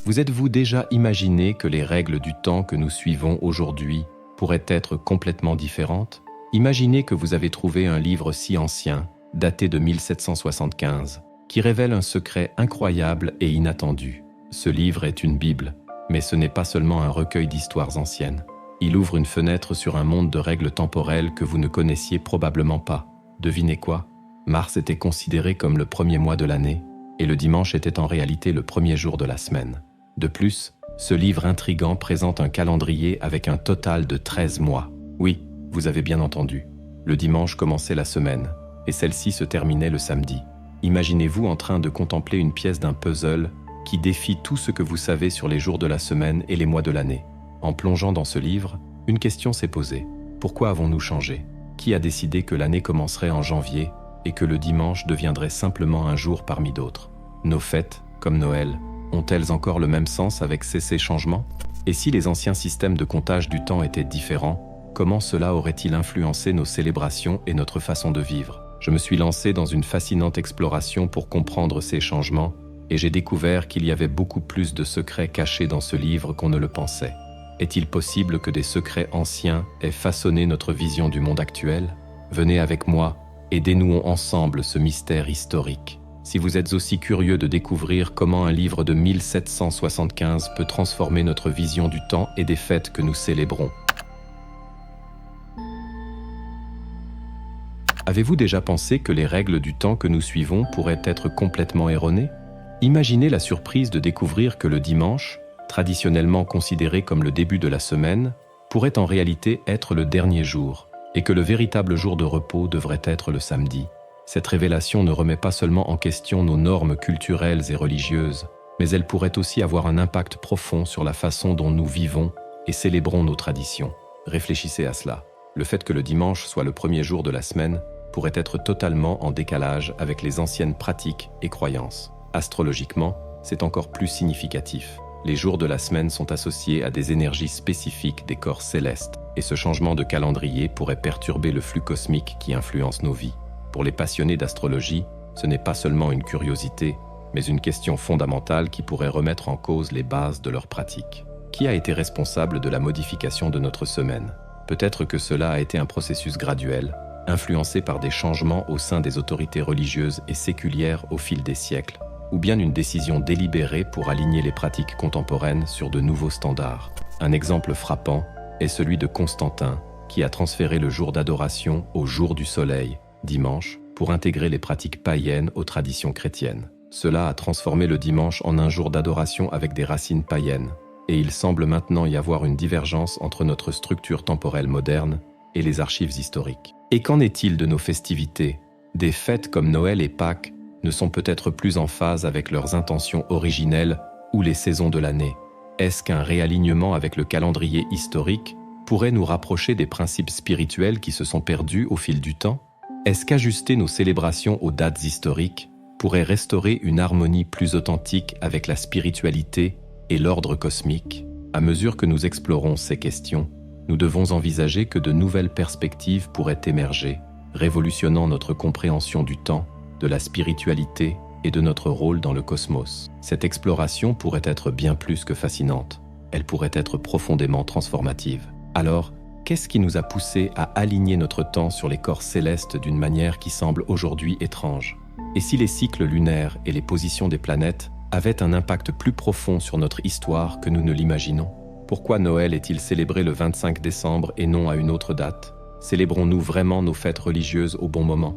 Vous êtes-vous déjà imaginé que les règles du temps que nous suivons aujourd'hui pourraient être complètement différentes? Imaginez que vous avez trouvé un livre si ancien, daté de 1775, qui révèle un secret incroyable et inattendu. Ce livre est une Bible, mais ce n'est pas seulement un recueil d'histoires anciennes. Il ouvre une fenêtre sur un monde de règles temporelles que vous ne connaissiez probablement pas. Devinez quoi? Mars était considéré comme le premier mois de l'année, et le dimanche était en réalité le premier jour de la semaine. De plus, ce livre intrigant présente un calendrier avec un total de 13 mois. Oui, vous avez bien entendu. Le dimanche commençait la semaine, et celle-ci se terminait le samedi. Imaginez-vous en train de contempler une pièce d'un puzzle qui défie tout ce que vous savez sur les jours de la semaine et les mois de l'année. En plongeant dans ce livre, une question s'est posée. Pourquoi avons-nous changé? Qui a décidé que l'année commencerait en janvier et que le dimanche deviendrait simplement un jour parmi d'autres? Nos fêtes, comme Noël, ont-elles encore le même sens avec ces changements? Et si les anciens systèmes de comptage du temps étaient différents, comment cela aurait-il influencé nos célébrations et notre façon de vivre? Je me suis lancé dans une fascinante exploration pour comprendre ces changements, et j'ai découvert qu'il y avait beaucoup plus de secrets cachés dans ce livre qu'on ne le pensait. Est-il possible que des secrets anciens aient façonné notre vision du monde actuel? Venez avec moi et dénouons ensemble ce mystère historique. Si vous êtes aussi curieux de découvrir comment un livre de 1775 peut transformer notre vision du temps et des fêtes que nous célébrons. Avez-vous déjà pensé que les règles du temps que nous suivons pourraient être complètement erronées? Imaginez la surprise de découvrir que le dimanche, traditionnellement considéré comme le début de la semaine, pourrait en réalité être le dernier jour, et que le véritable jour de repos devrait être le samedi. Cette révélation ne remet pas seulement en question nos normes culturelles et religieuses, mais elle pourrait aussi avoir un impact profond sur la façon dont nous vivons et célébrons nos traditions. Réfléchissez à cela. Le fait que le dimanche soit le premier jour de la semaine pourrait être totalement en décalage avec les anciennes pratiques et croyances. Astrologiquement, c'est encore plus significatif. Les jours de la semaine sont associés à des énergies spécifiques des corps célestes, et ce changement de calendrier pourrait perturber le flux cosmique qui influence nos vies. Pour les passionnés d'astrologie, ce n'est pas seulement une curiosité, mais une question fondamentale qui pourrait remettre en cause les bases de leur pratique. Qui a été responsable de la modification de notre semaine? Peut-être que cela a été un processus graduel, influencé par des changements au sein des autorités religieuses et séculières au fil des siècles, ou bien une décision délibérée pour aligner les pratiques contemporaines sur de nouveaux standards. Un exemple frappant est celui de Constantin, qui a transféré le jour d'adoration au jour du soleil, dimanche, pour intégrer les pratiques païennes aux traditions chrétiennes. Cela a transformé le dimanche en un jour d'adoration avec des racines païennes, et il semble maintenant y avoir une divergence entre notre structure temporelle moderne et les archives historiques. Et qu'en est-il de nos festivités? Des fêtes comme Noël et Pâques ne sont peut-être plus en phase avec leurs intentions originelles ou les saisons de l'année. Est-ce qu'un réalignement avec le calendrier historique pourrait nous rapprocher des principes spirituels qui se sont perdus au fil du temps? Est-ce qu'ajuster nos célébrations aux dates historiques pourrait restaurer une harmonie plus authentique avec la spiritualité et l'ordre cosmique? À mesure que nous explorons ces questions, nous devons envisager que de nouvelles perspectives pourraient émerger, révolutionnant notre compréhension du temps, de la spiritualité et de notre rôle dans le cosmos. Cette exploration pourrait être bien plus que fascinante. Elle pourrait être profondément transformative. Alors, qu'est-ce qui nous a poussés à aligner notre temps sur les corps célestes d'une manière qui semble aujourd'hui étrange? Et si les cycles lunaires et les positions des planètes avaient un impact plus profond sur notre histoire que nous ne l'imaginons? Pourquoi Noël est-il célébré le 25 décembre et non à une autre date? Célébrons-nous vraiment nos fêtes religieuses au bon moment?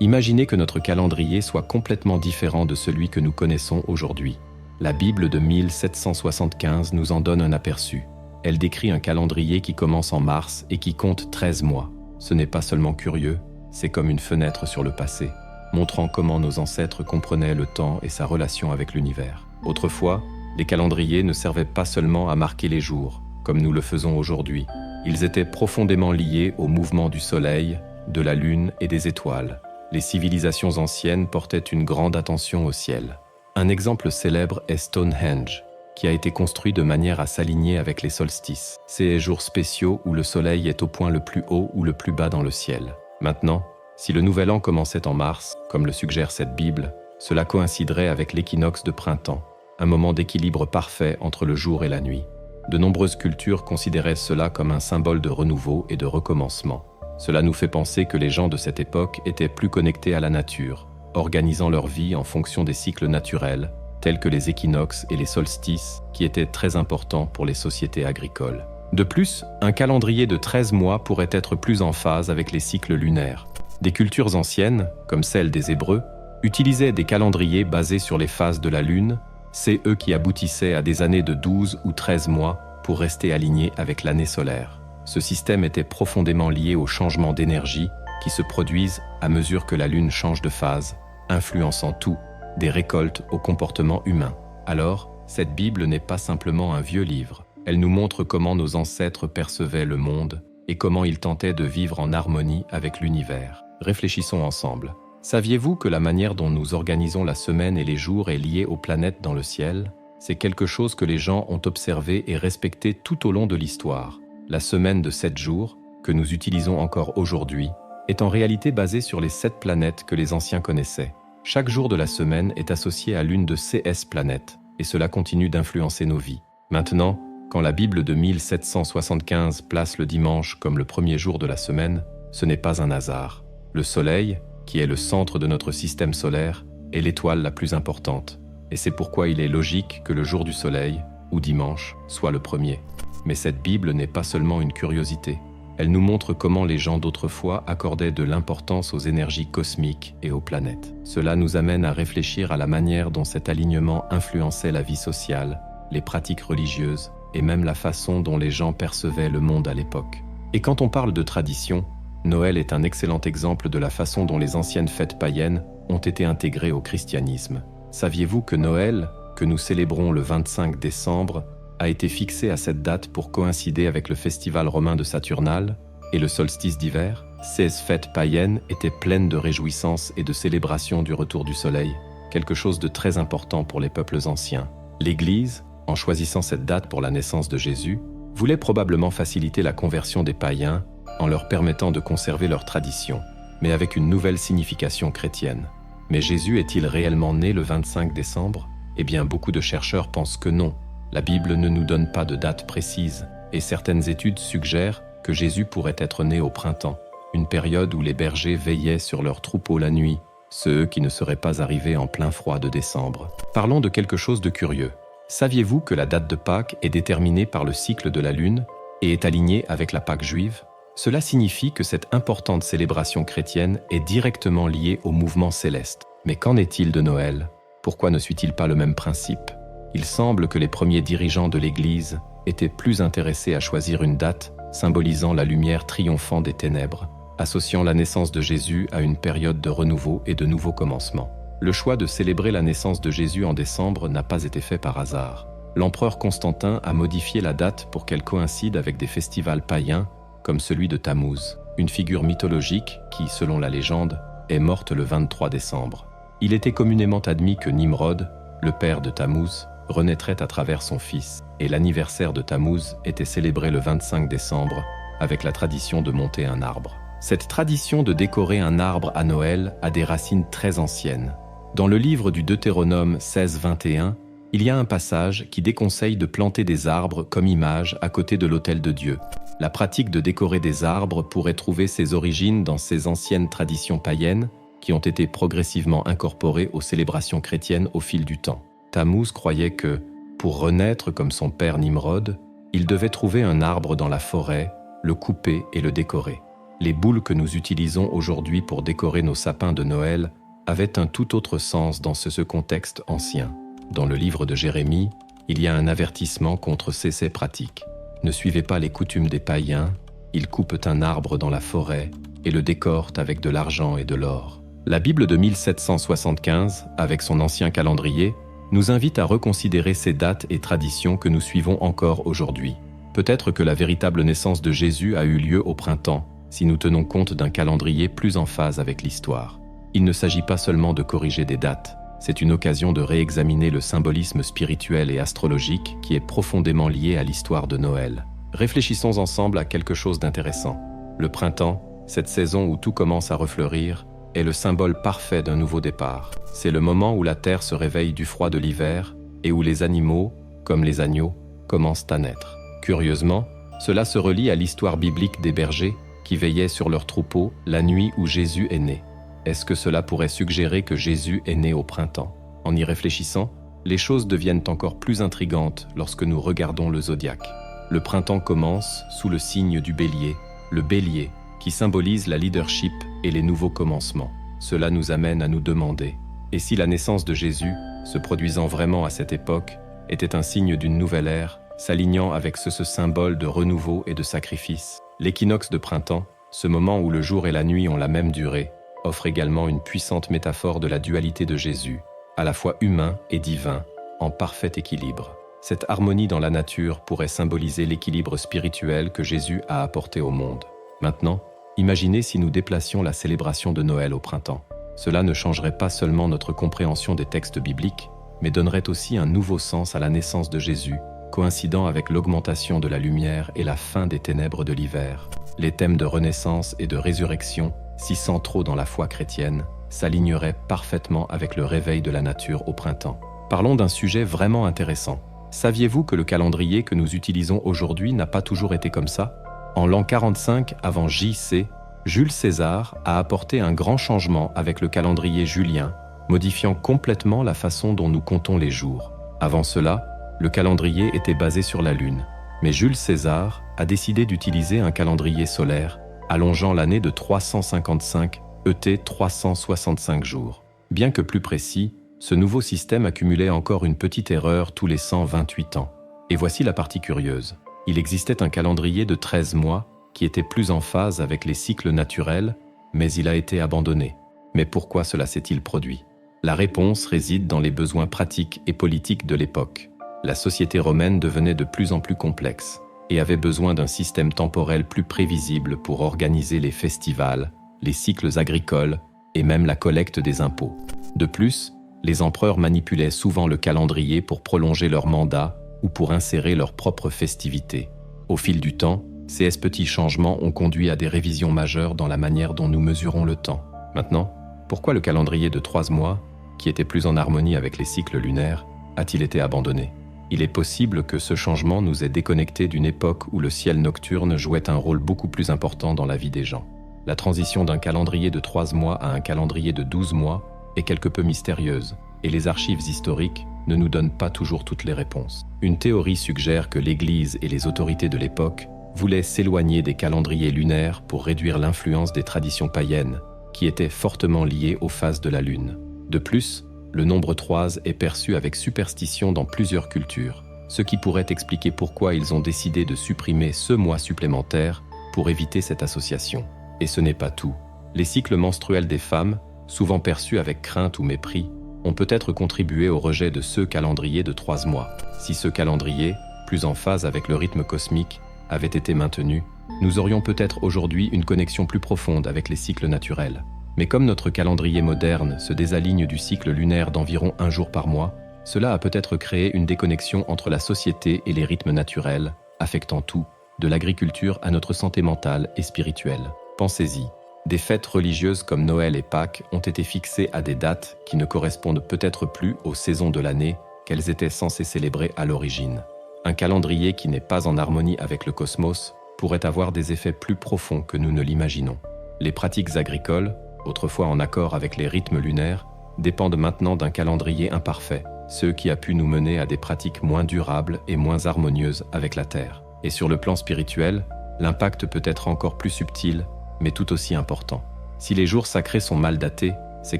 Imaginez que notre calendrier soit complètement différent de celui que nous connaissons aujourd'hui. La Bible de 1775 nous en donne un aperçu. Elle décrit un calendrier qui commence en mars et qui compte 13 mois. Ce n'est pas seulement curieux, c'est comme une fenêtre sur le passé, montrant comment nos ancêtres comprenaient le temps et sa relation avec l'univers. Autrefois, les calendriers ne servaient pas seulement à marquer les jours, comme nous le faisons aujourd'hui. Ils étaient profondément liés au mouvement du soleil, de la lune et des étoiles. Les civilisations anciennes portaient une grande attention au ciel. Un exemple célèbre est Stonehenge, qui a été construit de manière à s'aligner avec les solstices, ces jours spéciaux où le soleil est au point le plus haut ou le plus bas dans le ciel. Maintenant, si le nouvel an commençait en mars, comme le suggère cette Bible, Cela coïnciderait avec l'équinoxe de printemps, un moment d'équilibre parfait entre le jour et la nuit. De nombreuses cultures considéraient cela comme un symbole de renouveau et de recommencement. Cela nous fait penser que les gens de cette époque étaient plus connectés à la nature, organisant leur vie en fonction des cycles naturels, tels que les équinoxes et les solstices, qui étaient très importants pour les sociétés agricoles. De plus, un calendrier de 13 mois pourrait être plus en phase avec les cycles lunaires. Des cultures anciennes, comme celle des Hébreux, utilisaient des calendriers basés sur les phases de la Lune. C'est eux qui aboutissaient à des années de 12 ou 13 mois pour rester alignés avec l'année solaire. Ce système était profondément lié aux changements d'énergie qui se produisent à mesure que la Lune change de phase, influençant tout, des récoltes au comportement humain. Alors, cette Bible n'est pas simplement un vieux livre. Elle nous montre comment nos ancêtres percevaient le monde et comment ils tentaient de vivre en harmonie avec l'univers. Réfléchissons ensemble. Saviez-vous que la manière dont nous organisons la semaine et les jours est liée aux planètes dans le ciel? C'est quelque chose que les gens ont observé et respecté tout au long de l'histoire. La semaine de 7 jours, que nous utilisons encore aujourd'hui, est en réalité basée sur les 7 planètes que les anciens connaissaient. Chaque jour de la semaine est associé à l'une de ces planètes, et cela continue d'influencer nos vies. Maintenant, quand la Bible de 1775 place le dimanche comme le premier jour de la semaine, ce n'est pas un hasard. Le Soleil, qui est le centre de notre système solaire, est l'étoile la plus importante. Et c'est pourquoi il est logique que le jour du Soleil, ou dimanche, soit le premier. Mais cette Bible n'est pas seulement une curiosité. Elle nous montre comment les gens d'autrefois accordaient de l'importance aux énergies cosmiques et aux planètes. Cela nous amène à réfléchir à la manière dont cet alignement influençait la vie sociale, les pratiques religieuses et même la façon dont les gens percevaient le monde à l'époque. Et quand on parle de tradition, Noël est un excellent exemple de la façon dont les anciennes fêtes païennes ont été intégrées au christianisme. Saviez-vous que Noël, que nous célébrons le 25 décembre, a été fixé à cette date pour coïncider avec le festival romain de Saturnale et le solstice d'hiver? Ces fêtes païennes étaient pleines de réjouissances et de célébrations du retour du soleil, quelque chose de très important pour les peuples anciens. L'Église, en choisissant cette date pour la naissance de Jésus, voulait probablement faciliter la conversion des païens en leur permettant de conserver leurs traditions, mais avec une nouvelle signification chrétienne. Mais Jésus est-il réellement né le 25 décembre? Eh bien, beaucoup de chercheurs pensent que non. La Bible ne nous donne pas de date précise, et certaines études suggèrent que Jésus pourrait être né au printemps, une période où les bergers veillaient sur leurs troupeaux la nuit, ceux qui ne seraient pas arrivés en plein froid de décembre. Parlons de quelque chose de curieux. Saviez-vous que la date de Pâques est déterminée par le cycle de la Lune et est alignée avec la Pâque juive? Cela signifie que cette importante célébration chrétienne est directement liée au mouvement céleste. Mais qu'en est-il de Noël? Pourquoi ne suit-il pas le même principe? Il semble que les premiers dirigeants de l'Église étaient plus intéressés à choisir une date symbolisant la lumière triomphant des ténèbres, associant la naissance de Jésus à une période de renouveau et de nouveaux commencements. Le choix de célébrer la naissance de Jésus en décembre n'a pas été fait par hasard. L'empereur Constantin a modifié la date pour qu'elle coïncide avec des festivals païens comme celui de Tammuz, une figure mythologique qui, selon la légende, est morte le 23 décembre. Il était communément admis que Nimrod, le père de Tammuz, renaîtrait à travers son fils, et l'anniversaire de Tammuz était célébré le 25 décembre avec la tradition de monter un arbre. Cette tradition de décorer un arbre à Noël a des racines très anciennes. Dans le livre du Deutéronome 16-21, il y a un passage qui déconseille de planter des arbres comme image à côté de l'autel de Dieu. La pratique de décorer des arbres pourrait trouver ses origines dans ces anciennes traditions païennes qui ont été progressivement incorporées aux célébrations chrétiennes au fil du temps. Tammuz croyait que, pour renaître comme son père Nimrod, il devait trouver un arbre dans la forêt, le couper et le décorer. Les boules que nous utilisons aujourd'hui pour décorer nos sapins de Noël avaient un tout autre sens dans ce contexte ancien. Dans le livre de Jérémie, il y a un avertissement contre ces pratiques. Ne suivez pas les coutumes des païens, ils coupent un arbre dans la forêt et le décorent avec de l'argent et de l'or. La Bible de 1775, avec son ancien calendrier, nous invite à reconsidérer ces dates et traditions que nous suivons encore aujourd'hui. Peut-être que la véritable naissance de Jésus a eu lieu au printemps, si nous tenons compte d'un calendrier plus en phase avec l'histoire. Il ne s'agit pas seulement de corriger des dates, c'est une occasion de réexaminer le symbolisme spirituel et astrologique qui est profondément lié à l'histoire de Noël. Réfléchissons ensemble à quelque chose d'intéressant. Le printemps, cette saison où tout commence à refleurir, est le symbole parfait d'un nouveau départ. C'est le moment où la terre se réveille du froid de l'hiver et où les animaux, comme les agneaux, commencent à naître. Curieusement, cela se relie à l'histoire biblique des bergers qui veillaient sur leurs troupeaux la nuit où Jésus est né. Est-ce que cela pourrait suggérer que Jésus est né au printemps? En y réfléchissant, les choses deviennent encore plus intrigantes lorsque nous regardons le zodiaque. Le printemps commence sous le signe du bélier, le bélier, qui symbolise la leadership et les nouveaux commencements. Cela nous amène à nous demander, et si la naissance de Jésus, se produisant vraiment à cette époque, était un signe d'une nouvelle ère, s'alignant avec ce symbole de renouveau et de sacrifice? L'équinoxe de printemps, ce moment où le jour et la nuit ont la même durée, offre également une puissante métaphore de la dualité de Jésus, à la fois humain et divin, en parfait équilibre. Cette harmonie dans la nature pourrait symboliser l'équilibre spirituel que Jésus a apporté au monde. Maintenant, imaginez si nous déplacions la célébration de Noël au printemps. Cela ne changerait pas seulement notre compréhension des textes bibliques, mais donnerait aussi un nouveau sens à la naissance de Jésus, coïncidant avec l'augmentation de la lumière et la fin des ténèbres de l'hiver. Les thèmes de renaissance et de résurrection, si centraux dans la foi chrétienne, s'aligneraient parfaitement avec le réveil de la nature au printemps. Parlons d'un sujet vraiment intéressant. Saviez-vous que le calendrier que nous utilisons aujourd'hui n'a pas toujours été comme ça? En l'an 45 avant J.C., Jules César a apporté un grand changement avec le calendrier julien, modifiant complètement la façon dont nous comptons les jours. Avant cela, le calendrier était basé sur la Lune, mais Jules César a décidé d'utiliser un calendrier solaire, allongeant l'année de 355 ET 365 jours. Bien que plus précis, ce nouveau système accumulait encore une petite erreur tous les 128 ans. Et voici la partie curieuse. Il existait un calendrier de 13 mois qui était plus en phase avec les cycles naturels, mais il a été abandonné. Mais pourquoi cela s'est-il produit? La réponse réside dans les besoins pratiques et politiques de l'époque. La société romaine devenait de plus en plus complexe et avait besoin d'un système temporel plus prévisible pour organiser les festivals, les cycles agricoles et même la collecte des impôts. De plus, les empereurs manipulaient souvent le calendrier pour prolonger leur mandat ou pour insérer leurs propres festivités. Au fil du temps, ces petits changements ont conduit à des révisions majeures dans la manière dont nous mesurons le temps. Maintenant, pourquoi le calendrier de 3 mois, qui était plus en harmonie avec les cycles lunaires, a-t-il été abandonné? Il est possible que ce changement nous ait déconnectés d'une époque où le ciel nocturne jouait un rôle beaucoup plus important dans la vie des gens. La transition d'un calendrier de 3 mois à un calendrier de 12 mois est quelque peu mystérieuse, et les archives historiques ne nous donnent pas toujours toutes les réponses. Une théorie suggère que l'Église et les autorités de l'époque voulaient s'éloigner des calendriers lunaires pour réduire l'influence des traditions païennes, qui étaient fortement liées aux phases de la Lune. De plus, le nombre 3 est perçu avec superstition dans plusieurs cultures, ce qui pourrait expliquer pourquoi ils ont décidé de supprimer ce mois supplémentaire pour éviter cette association. Et ce n'est pas tout. Les cycles menstruels des femmes, souvent perçus avec crainte ou mépris, ont peut-être contribué au rejet de ce calendrier de 3 mois. Si ce calendrier, plus en phase avec le rythme cosmique, avait été maintenu, nous aurions peut-être aujourd'hui une connexion plus profonde avec les cycles naturels. Mais comme notre calendrier moderne se désaligne du cycle lunaire d'environ 1 jour par mois, cela a peut-être créé une déconnexion entre la société et les rythmes naturels, affectant tout, de l'agriculture à notre santé mentale et spirituelle. Pensez-y. Des fêtes religieuses comme Noël et Pâques ont été fixées à des dates qui ne correspondent peut-être plus aux saisons de l'année qu'elles étaient censées célébrer à l'origine. Un calendrier qui n'est pas en harmonie avec le cosmos pourrait avoir des effets plus profonds que nous ne l'imaginons. Les pratiques agricoles, autrefois en accord avec les rythmes lunaires, dépendent maintenant d'un calendrier imparfait, ce qui a pu nous mener à des pratiques moins durables et moins harmonieuses avec la Terre. Et sur le plan spirituel, l'impact peut être encore plus subtil, mais tout aussi important. Si les jours sacrés sont mal datés, c'est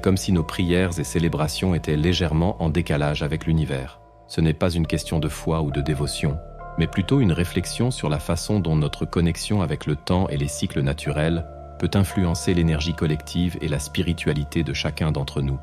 comme si nos prières et célébrations étaient légèrement en décalage avec l'univers. Ce n'est pas une question de foi ou de dévotion, mais plutôt une réflexion sur la façon dont notre connexion avec le temps et les cycles naturels peut influencer l'énergie collective et la spiritualité de chacun d'entre nous.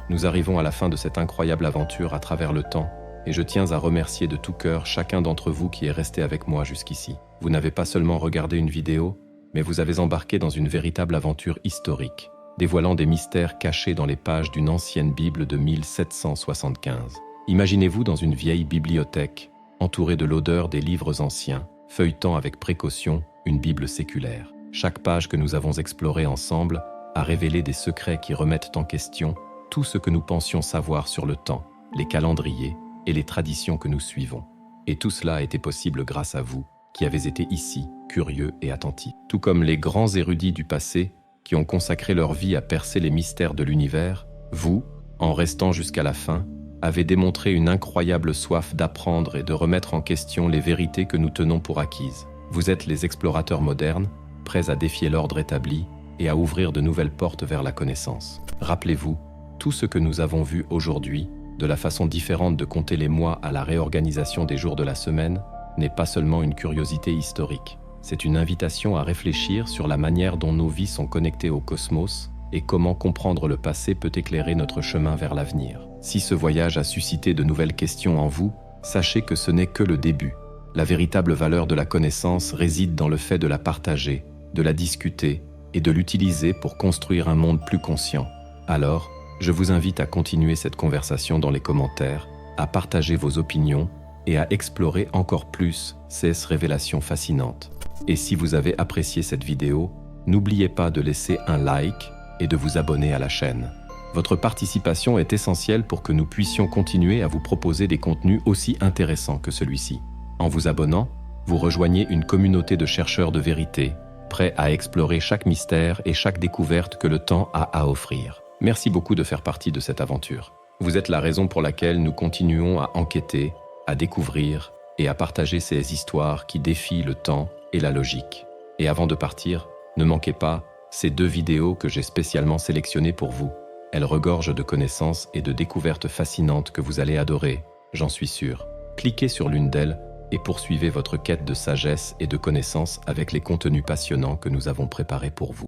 Nous arrivons à la fin de cette incroyable aventure à travers le temps, et je tiens à remercier de tout cœur chacun d'entre vous qui est resté avec moi jusqu'ici. Vous n'avez pas seulement regardé une vidéo, mais vous avez embarqué dans une véritable aventure historique, dévoilant des mystères cachés dans les pages d'une ancienne Bible de 1775. Imaginez-vous dans une vieille bibliothèque, entourée de l'odeur des livres anciens, feuilletant avec précaution une Bible séculaire. Chaque page que nous avons explorée ensemble a révélé des secrets qui remettent en question tout ce que nous pensions savoir sur le temps, les calendriers et les traditions que nous suivons. Et tout cela a été possible grâce à vous, qui avez été ici, curieux et attentifs. Tout comme les grands érudits du passé, qui ont consacré leur vie à percer les mystères de l'univers, vous, en restant jusqu'à la fin, avez démontré une incroyable soif d'apprendre et de remettre en question les vérités que nous tenons pour acquises. Vous êtes les explorateurs modernes, prêts à défier l'ordre établi et à ouvrir de nouvelles portes vers la connaissance. Rappelez-vous, tout ce que nous avons vu aujourd'hui, de la façon différente de compter les mois à la réorganisation des jours de la semaine, n'est pas seulement une curiosité historique. C'est une invitation à réfléchir sur la manière dont nos vies sont connectées au cosmos et comment comprendre le passé peut éclairer notre chemin vers l'avenir. Si ce voyage a suscité de nouvelles questions en vous, sachez que ce n'est que le début. La véritable valeur de la connaissance réside dans le fait de la partager, de la discuter et de l'utiliser pour construire un monde plus conscient. Alors, je vous invite à continuer cette conversation dans les commentaires, à partager vos opinions et à explorer encore plus ces révélations fascinantes. Et si vous avez apprécié cette vidéo, n'oubliez pas de laisser un like et de vous abonner à la chaîne. Votre participation est essentielle pour que nous puissions continuer à vous proposer des contenus aussi intéressants que celui-ci. En vous abonnant, vous rejoignez une communauté de chercheurs de vérité, prêts à explorer chaque mystère et chaque découverte que le temps a à offrir. Merci beaucoup de faire partie de cette aventure. Vous êtes la raison pour laquelle nous continuons à enquêter, à découvrir et à partager ces histoires qui défient le temps et la logique. Et avant de partir, ne manquez pas ces 2 vidéos que j'ai spécialement sélectionnées pour vous. Elles regorgent de connaissances et de découvertes fascinantes que vous allez adorer, j'en suis sûr. Cliquez sur l'une d'elles et poursuivez votre quête de sagesse et de connaissances avec les contenus passionnants que nous avons préparés pour vous.